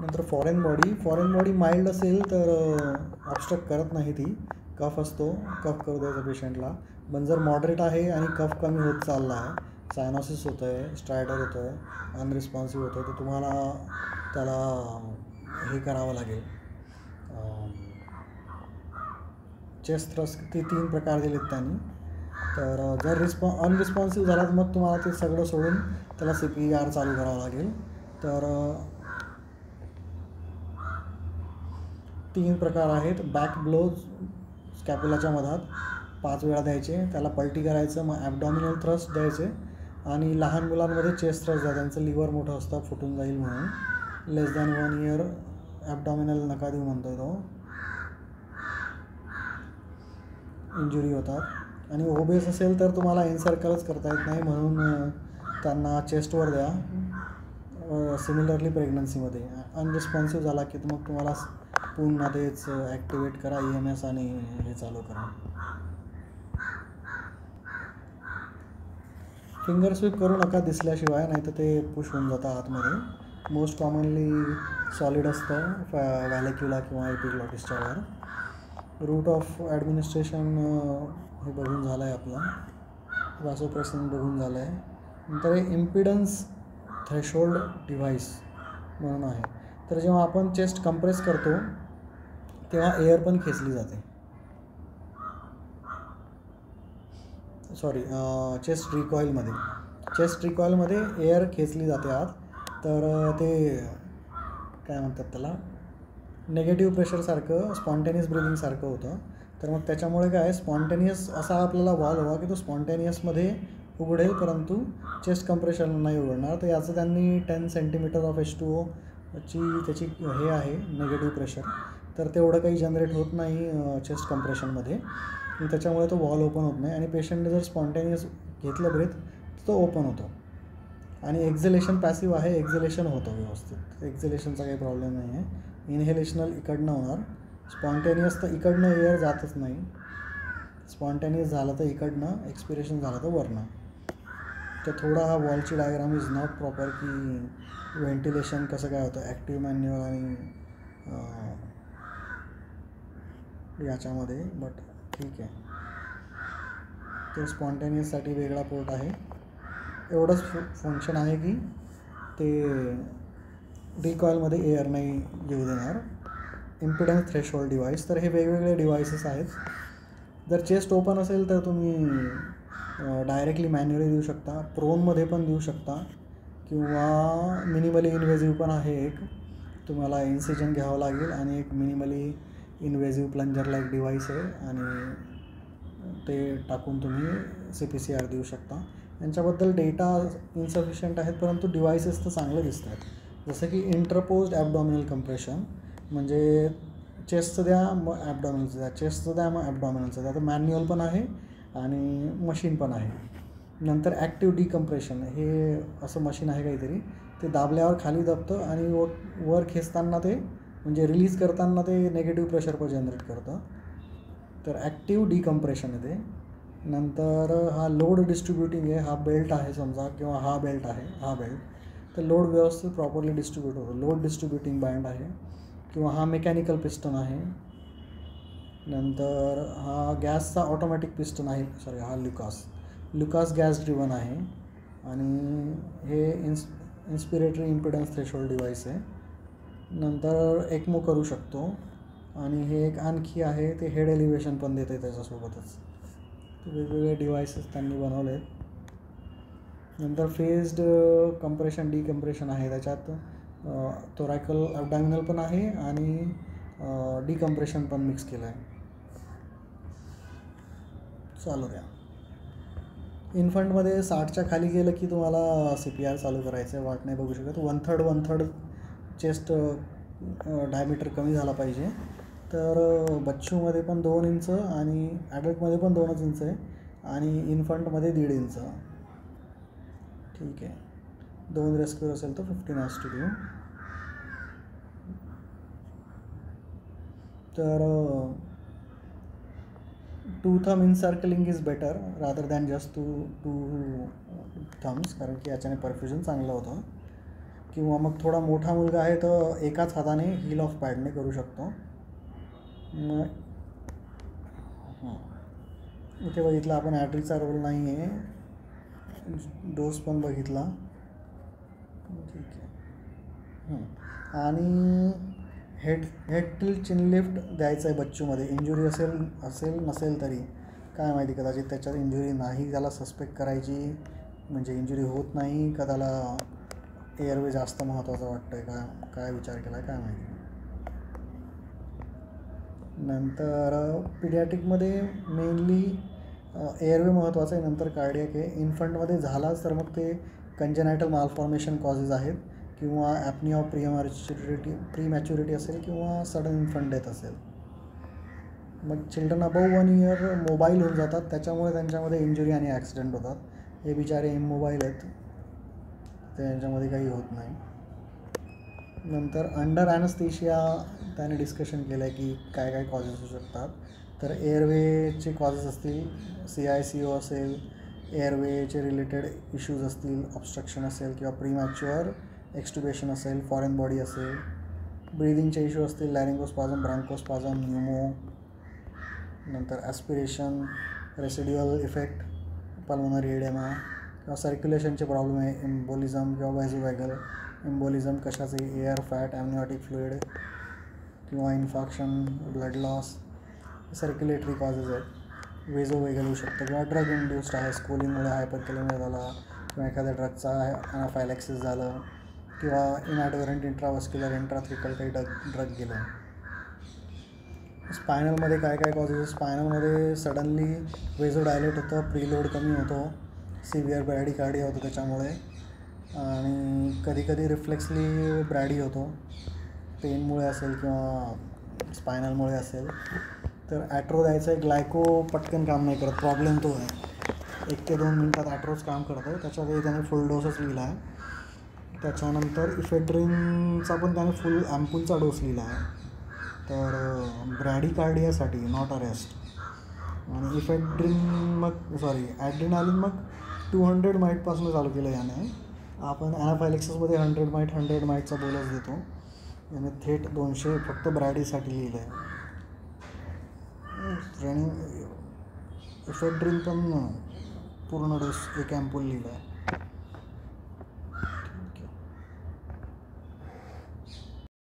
नंतर foreign body mild असेल तर ऑब्स्ट्रक्ट करत नाही ती, कफ असतो, कफ करू द्यायचा पेशंटला. पण जर मॉडरेट आहे आणि कफ कमी होत चालला आहे, सायनॉसिस होतं आहे, स्ट्रायडर होतं आहे, अनरिस्पॉन्सिव्ह होतं आहे, तर तुम्हाला त्याला हे करावं लागेल. चेस्ट थ्रस्ट ते 3 प्रकार दिलेत त्यांनी. तर जर अनरिस्पॉन्सिव्ह झाला तर मग तुम्हाला ते सगळं सोडून त्याला CPR चालू करावं लागेल. तर 3 प्रकार आहेत. बॅक ब्लोज स्कॅप्युलाच्या मधात 5 वेळा द्यायचे, त्याला पलटी करायचं, मग ॲबडॉमिनल थ्रस्ट द्यायचे. आणि लहान मुलांमध्ये चेस्ट थ्रस्ट द्या, त्यांचं लिव्हर मोठं असतं, फुटून जाईल म्हणून. लेस दॅन 1 इयर ॲबडॉमिनल नका देऊ म्हणतो तो, इंजुरी होतात. आणि ओबेस असेल तर तुम्हाला एनसर्कलच करता येत नाही, म्हणून त्यांना चेस्टवर द्या. सिमिलरली प्रेग्नन्सीमध्ये अनरिस्पॉन्सिव्ह झाला की मग तुम्हाला पुन्हा तेच ॲक्टिवेट करा, EMS आणि हे चालू करा. फिंगर स्वीप करू नका दिसल्याशिवाय, नाही तर ते पुश होऊन जातं आतमध्ये. मोस्ट कॉमनली सॉलिड असतं व्हॅलेक्युला किंवा एपिग्लॉटिसच्या वर. रूट ऑफ ॲडमिनिस्ट्रेशन हे बघून झालं आहे आपलं, व्हॅसोप्रेसिंग बघून झालं आहे. नंतर हे इम्पिडन्स थ्रेशोल्ड डिव्हाइस म्हणून आहे. तर जेव्हा आपण चेस्ट कंप्रेस करतो तेव्हा एअर पण खेचली जाते, चेस्ट रिकॉईलमध्ये एअर खेचली जाते आत. तर ते काय म्हणतात त्याला, नेगेटिव्ह प्रेशरसारखं, स्पॉन्टेनियस ब्रिदिंगसारखं होतं. तर मग त्याच्यामुळे काय, स्पॉन्टेनियस असा आपल्याला वॉल हवा की तो स्पॉन्टेनियसमध्ये उघडेल, परंतु चेस्ट कंप्रेशन नाही उघडणार. तर याचं त्यांनी 10 सेंटीमीटर ऑफ H2O त्याची हे आहे निगेटिव्ह प्रेशर. तर तेवढं काही जनरेट होत नाही चेस्ट कंप्रेशनमध्ये, त्याच्यामुळे तो वॉल ओपन होत नाही. आणि पेशंटने जर स्पॉन्टेनियस घेतलं ब्रेथ तर तो ओपन होतो. आणि एक्झलेशन पॅसिव्ह आहे, एक्झलेशन होतं व्यवस्थित, एक्झलेशनचा काही प्रॉब्लेम नाही आहे. इनहेलेशनल इकडनं होणार, स्पॉन्टेनियस तर इकडनं एअर जातच नाही. स्पॉन्टेनियस झालं तर इकडनं, एक्सपिरेशन झालं तर वरनं. तर थोडा हा वॉलची डायग्राम इज नॉट प्रॉपर की व्हेंटिलेशन कसं काय होतं ॲक्टिव्ह मॅन्युअल आणि याच्यामध्ये, बट ठीक आहे. ते स्पॉन्टेनियससाठी वेगळा पोर्ट आहे. एवढंच फंक्शन आहे की ते रिकॉईलमध्ये एअर नाही येऊ देणार. इम्पिडन्स थ्रेशोल्ड डिव्हाइस, तर हे वेगवेगळे डिव्हाइसेस आहेत. जर चेस्ट ओपन असेल तर तुम्ही डायरेक्टली मॅन्युअली देऊ शकता, प्रोनमध्ये पण देऊ शकता, किंवा मिनिमली इन्व्हेजिव्ह पण आहे एक. तुम्हाला इन्सिजन घ्यावं लागेल आणि एक मिनिमली इन्व्हेजिव्ह प्लंजरला एक डिव्हाइस आहे आणि ते टाकून तुम्ही CPCR देऊ शकता. यांच्याबद्दल डेटा इन्सफिशियंट आहेत, परंतु डिव्हाइसेस तर चांगले दिसत आहेत. जसं की इंटरपोज्ड ॲबडॉमिनल कंप्रेशन, म्हणजे चेस्टचं द्या मग ॲबडॉमिनलचं द्या, चेस्टचं द्या मग ॲबडॉमिनलचं द्या. तर मॅन्युअल पण आहे आणि मशीन पण आहे. नंतर ॲक्टिव्ह डिकम्प्रेशन, हे असं मशीन आहे काहीतरी, ते दाबल्यावर खाली दाबतं आणि वर खेचताना ते, म्हणजे रिलीज करताना ते निगेटिव्ह प्रेशर पण जनरेट करतं. तर ॲक्टिव्ह डिकम्प्रेशन आहे ते. नंतर हा लोड डिस्ट्रीब्युटिंग आहे, हा बेल्ट आहे समजा, किंवा हा बेल्ट आहे, हा बेल्ट, तर लोड व्यवस्थित प्रॉपरली डिस्ट्रीब्यूट होतो, लोड डिस्ट्रीब्युटिंग बँड आहे. किंवा हा मेकॅनिकल पिस्टन आहे. नंतर हा गॅसचा ऑटोमॅटिक पिस्टन आहे, हा लुकास गॅस ड्रिवन आहे. आणि हे इन्स्पिरेटरी इम्पिडन्स थ्रेशोल्ड डिव्हाइस आहे. नंतर एक्मो करू शकतो. आणि हे एक आणखी आहे, ते हेड एलिव्हेशन पण देते त्याच्यासोबतच. वेगवेगळे डिव्हाइसेस त्यांनी बनवले आहेत. नंतर फेज्ड कंप्रेशन डिकम्प्रेशन आहे, त्याच्यात थोरॅकल ॲबडॉमिनल पण आहे आणि डिकम्प्रेशन पण मिक्स केलं आहे. चालू द्या. इन्फंटमध्ये 60च्या खाली गेलं की तुम्हाला CPR चालू करायचं आहे, वाट नाही बघू शकत. 1/3 चेस्ट डायमीटर कमी झाला पाहिजे. तर बच्चूमध्ये पण 2 इंच आणि ॲडल्टमध्ये पण 2च इंच आहे आणि इन्फंटमध्ये 1.5 इंच. ठीक आहे. 2 रेस्क्यूर असेल तर 15 हॅज टू डू. तर 2 thumb encircling is better rather than just 2 thumbs, कारण की याच्याने परफ्युजन चांगलं होतं. किंवा मग थोडा मोठा मुलगा आहे तर एकाच हाताने हील ऑफ पॅडने करू शकतो. मग इथे बघितलं आपण ॲट्रीचा रोल नाही आहे, डोस पण बघितला. ठीक आहे. आणि हेड टिल चिन लिफ्ट द्यायचं आहे बच्चूमध्ये. इंजुरी असेल नसेल तरी काय माहिती, कदाचित त्याच्यात इंजुरी नाही, त्याला सस्पेक्ट करायची म्हणजे इंजुरी होत नाही का त्याला एअरवे जास्त महत्त्वाचं वाटतं आहे, काय विचार केला आहे काय माहिती. नंतर पिडियाट्रिकमध्ये मेनली एअरवे महत्त्वाचं आहे, नंतर कार्डियक आहे. इन्फंटमध्ये झालाच तर मग ते कंजेनायटल मालफॉर्मेशन कॉजेस आहेत किंवा ॲपनिया ऑफ प्रीमॅच्युरिटी असेल किंवा सडन इन्फंट डेथ असेल. मग चिल्ड्रन अबव 1 इयर मोबाईल होऊन जातात, त्याच्यामुळे त्यांच्यामध्ये इंजुरी आणि ॲक्सिडेंट होतात. हे बिचारे इमोबाईल आहेत, त्यांच्यामध्ये काही होत नाही. नंतर अंडर ॲनेस्थेशिया त्याने डिस्कशन केलं आहे की काय काय कॉजेस होऊ शकतात. तर एअरवेचे कॉजेस असतील, CICO असेल, एअरवेचे रिलेटेड इश्यूज असतील, ऑब्स्ट्रक्शन असेल किंवा प्रीमॅच्युअर एक्स्ट्युबेशन असेल, फॉरेन बॉडी असेल, ब्रीदिंगचे इश्यू असतील, लॅरिंगोस्पाझम, ब्रांकोस्पाझम, न्यूमो, नंतर aspiration, residual effect, pulmonary oedema किंवा सर्क्युलेशनचे प्रॉब्लेम आहे, एम्बोलिझम किंवा व्हायझोवॅगल एम्बोलिझम कशाचे, एअर, फॅट, ॲम्निओटिक फ्लुइड किंवा infarction, blood loss, circulatory causes आहेत. वेझोवेगल होऊ शकतं किंवा ड्रग इंड्युस्ड आहे, स्कोलिंगमुळे हायपरकॅलेमिया झाला किंवा एखाद्या ड्रगचा ॲनाफायलॅक्सिस झालं किंवा इनॲडव्हरंट इंट्राव्हस्क्युलर इंट्राथ्रिकल काही ड्रग गेलं. स्पायनलमध्ये काय काय कॉजेस, स्पायनलमध्ये सडनली वेझो डायलेट होतं, प्रीलोड कमी होतो, सिव्हिअर ब्रॅडिकार्डिया होतो त्याच्यामुळे, आणि कधीकधी रिफ्लेक्सली ब्रॅडी होतो, पेनमुळे असेल किंवा स्पायनलमुळे असेल. तर ॲट्रो द्यायचं आहे. ग्लायको पटकन काम नाही करत, प्रॉब्लेम तो आहे. 1 ते 2 मिनटात ॲट्रोच काम करत आहे, त्याच्यातही त्याने फुल डोसच लिहिला आहे. त्याच्यानंतर इफेड्रिनचा पण त्याने फुल ॲम्पूलचा डोस लिहिला आहे. तर ब्रॅडिकार्डियासाठी नॉट अरेस्ट. आणि ॲड्रिनालिन मग 200 माईटपासून चालू केलं याने. आपण ॲनाफायलॅक्सिसमध्ये 100 माईटचा बोलच देतो, याने थेट 200 फक्त ब्रॅडीसाठी लिहिलं आहे. इफेड्रिन पण पूर्ण डोस 1 ॲम्पूल लिहिला आहे.